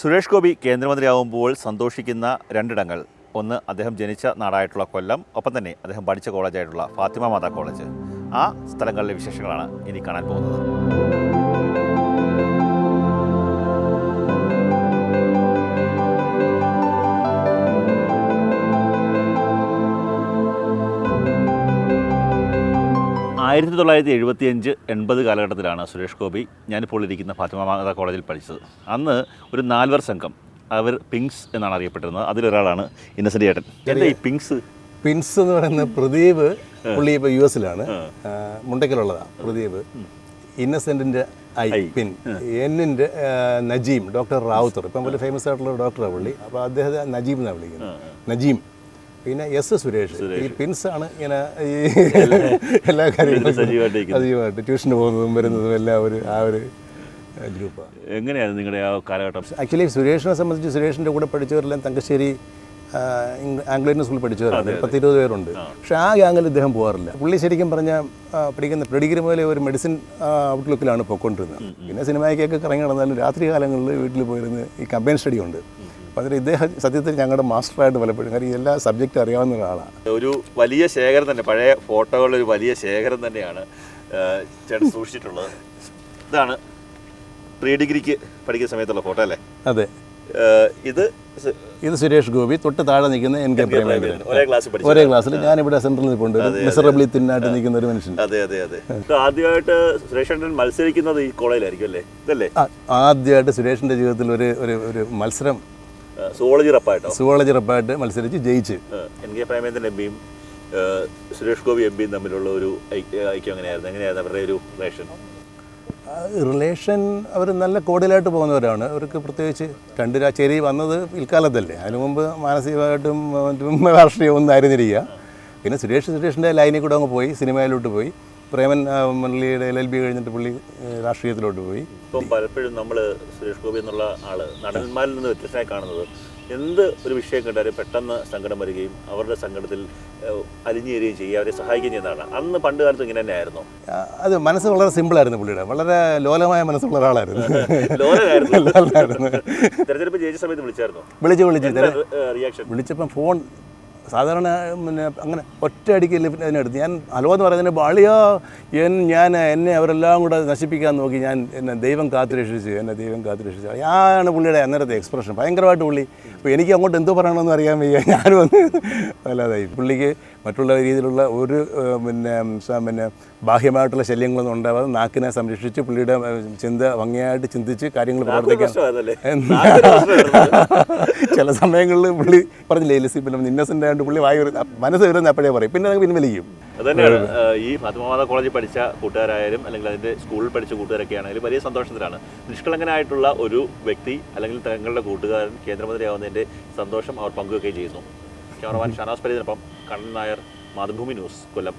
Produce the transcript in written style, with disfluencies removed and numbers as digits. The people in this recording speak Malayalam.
സുരേഷ് ഗോപി കേന്ദ്രമന്ത്രിയാവുമ്പോൾ സന്തോഷിക്കുന്ന രണ്ടിടങ്ങൾ. ഒന്ന് അദ്ദേഹം ജനിച്ച നാടായിട്ടുള്ള കൊല്ലം, ഒപ്പം തന്നെ അദ്ദേഹം പഠിച്ച കോളേജായിട്ടുള്ള ഫാത്തിമ മാതാ കോളേജ്. ആ സ്ഥലങ്ങളിലെ വിശേഷങ്ങളാണ് ഇനി കാണാൻ പോകുന്നത്. ആയിരത്തി 1975-80 കാലഘട്ടത്തിലാണ് സുരേഷ് ഗോപി ഞാനിപ്പോൾ ഇരിക്കുന്ന ഫാത്തിമ മാതാ കോളേജിൽ പഠിച്ചത്. അന്ന് ഒരു 4 സംഘം, അവർ പിങ്സ് എന്നാണ് അറിയപ്പെട്ടിരുന്നത്. അതിലൊരാളാണ് ഇന്നസെൻ്റ് ചേട്ടൻ. എന്താ ഈ പിങ്സ്? പിൻസ് എന്ന് പറയുന്ന പ്രദീപ്, പുള്ളി ഇപ്പോൾ യു എസിലാണ്, മുണ്ടയ്ക്കലുള്ളതാണ് പ്രദീപ്. ഇന്നസെൻറ്റിൻ്റെ പിൻ, എന്നിൻ്റെ നജീം, ഡോക്ടർ റാവുത്തർ, ഇപ്പം വലിയ ഫേമസ് ആയിട്ടുള്ള ഡോക്ടറാണ് പുള്ളി. അപ്പോൾ അദ്ദേഹത്തെ നജീം എന്നാണ് വിളിക്കുന്നത്, നജീം. പിന്നെ എസ് സുരേഷ്. ഈ പിൻസാണ് ഇങ്ങനെ ഈ എല്ലാ കാര്യങ്ങളും സജീവമായിട്ട് ട്യൂഷന് പോകുന്നതും വരുന്നതും എല്ലാം ആ ഒരു ഗ്രൂപ്പാണ്. എങ്ങനെയാണ് നിങ്ങളുടെ ആ കാലഘട്ടം? ആക്ച്വലി സുരേഷിനെ സംബന്ധിച്ച് സുരേഷിൻ്റെ കൂടെ പഠിച്ചവരെല്ലാം തങ്കശ്ശേരി ആംഗ്ലോ ഇന്ത്യൻ സ്കൂളിൽ പഠിച്ചവരാണ്. 10-20 പേരുണ്ട്. പക്ഷേ ആ ഗ്യാങ്ങിൽ ഇദ്ദേഹം പോകാറില്ല. പുള്ളി ശരിക്കും പറഞ്ഞാൽ പഠിക്കുന്ന പ്രീഡിഗ്രി മുതലേ ഒരു മെഡിസിൻ ഔട്ട്ലുക്കിലാണ് പോയിക്കൊണ്ടിരുന്നത്. പിന്നെ സിനിമയ്ക്കൊക്കെ കറങ്ങി നടന്നാലും രാത്രി കാലങ്ങളിൽ വീട്ടിൽ പോയിരുന്ന് ഈ കമ്പൈൻ സ്റ്റഡി ഉണ്ട്. അപ്പോൾ അതിൽ ഇദ്ദേഹം സത്യത്തിൽ ഞങ്ങളുടെ മാസ്റ്ററായിട്ട് പലപ്പോഴും, കാര്യം എല്ലാ സബ്ജക്റ്റും അറിയാവുന്ന ഒരാളാണ്. ഒരു വലിയ ശേഖരം തന്നെ, പഴയ ഫോട്ടോകളുടെ ഒരു വലിയ ശേഖരം തന്നെയാണ് ചേട്ടൻ സൂക്ഷിച്ചിട്ടുള്ളത്. ഇതാണ് പ്രീ ഡിഗ്രിക്ക് പഠിക്കുന്ന സമയത്തുള്ള ഫോട്ടോ അല്ലേ? അതെ. ഇത് സുരേഷ് ഗോപി. തൊട്ട് താഴെ നിൽക്കുന്ന NK പ്രേമേന്ദ്രൻ. ഒരേ ക്ലാസ്സിൽ ഞാനിവിടെ സെൻട്രലിൽ നിൽപ്പുണ്ട്. മിസറബിളി തിന്നായിട്ട് നിൽക്കുന്ന ഒരു മനുഷ്യൻ. അതെ അതെ അതെ. ആദ്യമായിട്ട് സുരേഷ് മത്സരിക്കുന്നത് ഈ കോളേജിലായിരിക്കും അല്ലേ? ഇതല്ലേ ആദ്യമായിട്ട് സുരേഷിന്റെ ജീവിതത്തിൽ ഒരു മത്സരം സുവോളജി റപ്പായിട്ട് മത്സരിച്ച് ജയിച്ച്. NK പ്രേമേന്ദ്രൻ എംപിയും സുരേഷ് ഗോപി എംപിയും തമ്മിലുള്ള ഒരു ഐക്യം എങ്ങനെയായിരുന്നു അവരുടെ ഒരു റിലേഷൻ? അവർ നല്ല കോഡിലായിട്ട് പോകുന്നവരാണ്. അവർക്ക് പ്രത്യേകിച്ച് ചെരി വന്നത് പിൽക്കാലത്തല്ലേ, അതിനു മുമ്പ് മാനസികമായിട്ടും രാഷ്ട്രീയം ഒന്നും ആയിരുന്നിരിക്കുക. പിന്നെ സുരേഷിൻ്റെ ലൈനിൽ കൂടെ അങ്ങ് പോയി, സിനിമയിലോട്ട് പോയി. പ്രേമൻ മുരളിയുടെ LLB കഴിഞ്ഞിട്ട് പുള്ളി രാഷ്ട്രീയത്തിലോട്ട് പോയി. ഇപ്പം പലപ്പോഴും നമ്മൾ സുരേഷ് ഗോപി എന്നുള്ള ആള് നടന്മാരിൽ നിന്ന് വ്യത്യസ്തമായി കാണുന്നത്, എന്ത് ഒരു വിഷയം കണ്ടാലും പെട്ടെന്ന് സങ്കടം വരികയും അവരുടെ സങ്കടത്തിൽ അലിഞ്ഞേരുകയും ചെയ്യുക, അവരെ സഹായിക്കുകയും ചെയ്യുന്നതാണ്. അന്ന് പണ്ട് കാലത്ത് ഇങ്ങനെ തന്നെ ആയിരുന്നു. അത് മനസ്സ് വളരെ സിമ്പിളായിരുന്നു പുള്ളിയുടെ. വളരെ ലോലമായ മനസ്സുള്ള ഒരാളായിരുന്നു. തെരഞ്ഞെടുപ്പ് ജയിച്ച സമയത്ത് വിളിച്ചപ്പം ഫോൺ സാധാരണ പിന്നെ അങ്ങനെ ഒറ്റയടിക്ക് അതിനെടുത്ത് ഞാൻ ഹലോ എന്ന് പറയുന്നതിന് ബാളിയോ എന്നെ അവരെല്ലാം കൂടെ നശിപ്പിക്കാൻ നോക്കി, എന്നെ ദൈവം കാത്തുരക്ഷിച്ചു. ഞാനാണ് പുള്ളിയുടെ അന്നേരത്തെ എക്സ്പ്രഷൻ. ഭയങ്കരമായിട്ട് പുള്ളി. അപ്പോൾ എനിക്ക് അങ്ങോട്ട് എന്തോ പറയണമെന്ന് അറിയാൻ വയ്യ. ഞാനും വന്ന് വല്ലാതായി. പുള്ളിക്ക് മറ്റുള്ള രീതിയിലുള്ള ഒരു പിന്നെ ബാഹ്യമായിട്ടുള്ള ശല്യങ്ങളൊന്നും ഉണ്ടാവാതെ നാക്കിനെ സംരക്ഷിച്ച് പുള്ളിയുടെ ചിന്ത ഭംഗിയായിട്ട് ചിന്തിച്ച് കാര്യങ്ങൾ പ്രവർത്തിക്കാൻ. ചില സമയങ്ങളിൽ പുള്ളി പറഞ്ഞില്ലേ പിന്നെ ഇന്നസെൻ്റ് ആയിട്ട് പുള്ളി മനസ്സ് വരുന്ന അപ്പോഴേ പറയും, പിന്നെ അത് പിൻവലിക്കും. അതുതന്നെയാണ് ഈ ഫാത്തിമ മാതാ കോളേജിൽ പഠിച്ച കൂട്ടുകാരായാലും അല്ലെങ്കിൽ അതിൻ്റെ സ്കൂളിൽ പഠിച്ച കൂട്ടുകാരൊക്കെ ആണെങ്കിലും വലിയ സന്തോഷത്തിലാണ്. നിഷ്കളങ്കനായിട്ടുള്ള ഒരു വ്യക്തി അല്ലെങ്കിൽ തങ്ങളുടെ കൂട്ടുകാരൻ കേന്ദ്രമന്ത്രിയാവുന്നതിൻ്റെ സന്തോഷം അവർ പങ്കുവെക്കുകയും ചെയ്യുന്നു. ക്യാമറമാൻ ഷാനാസ് പരീതിനൊപ്പം കണ്ണൻ നായർ, മാതൃഭൂമി ന്യൂസ്, കൊല്ലം.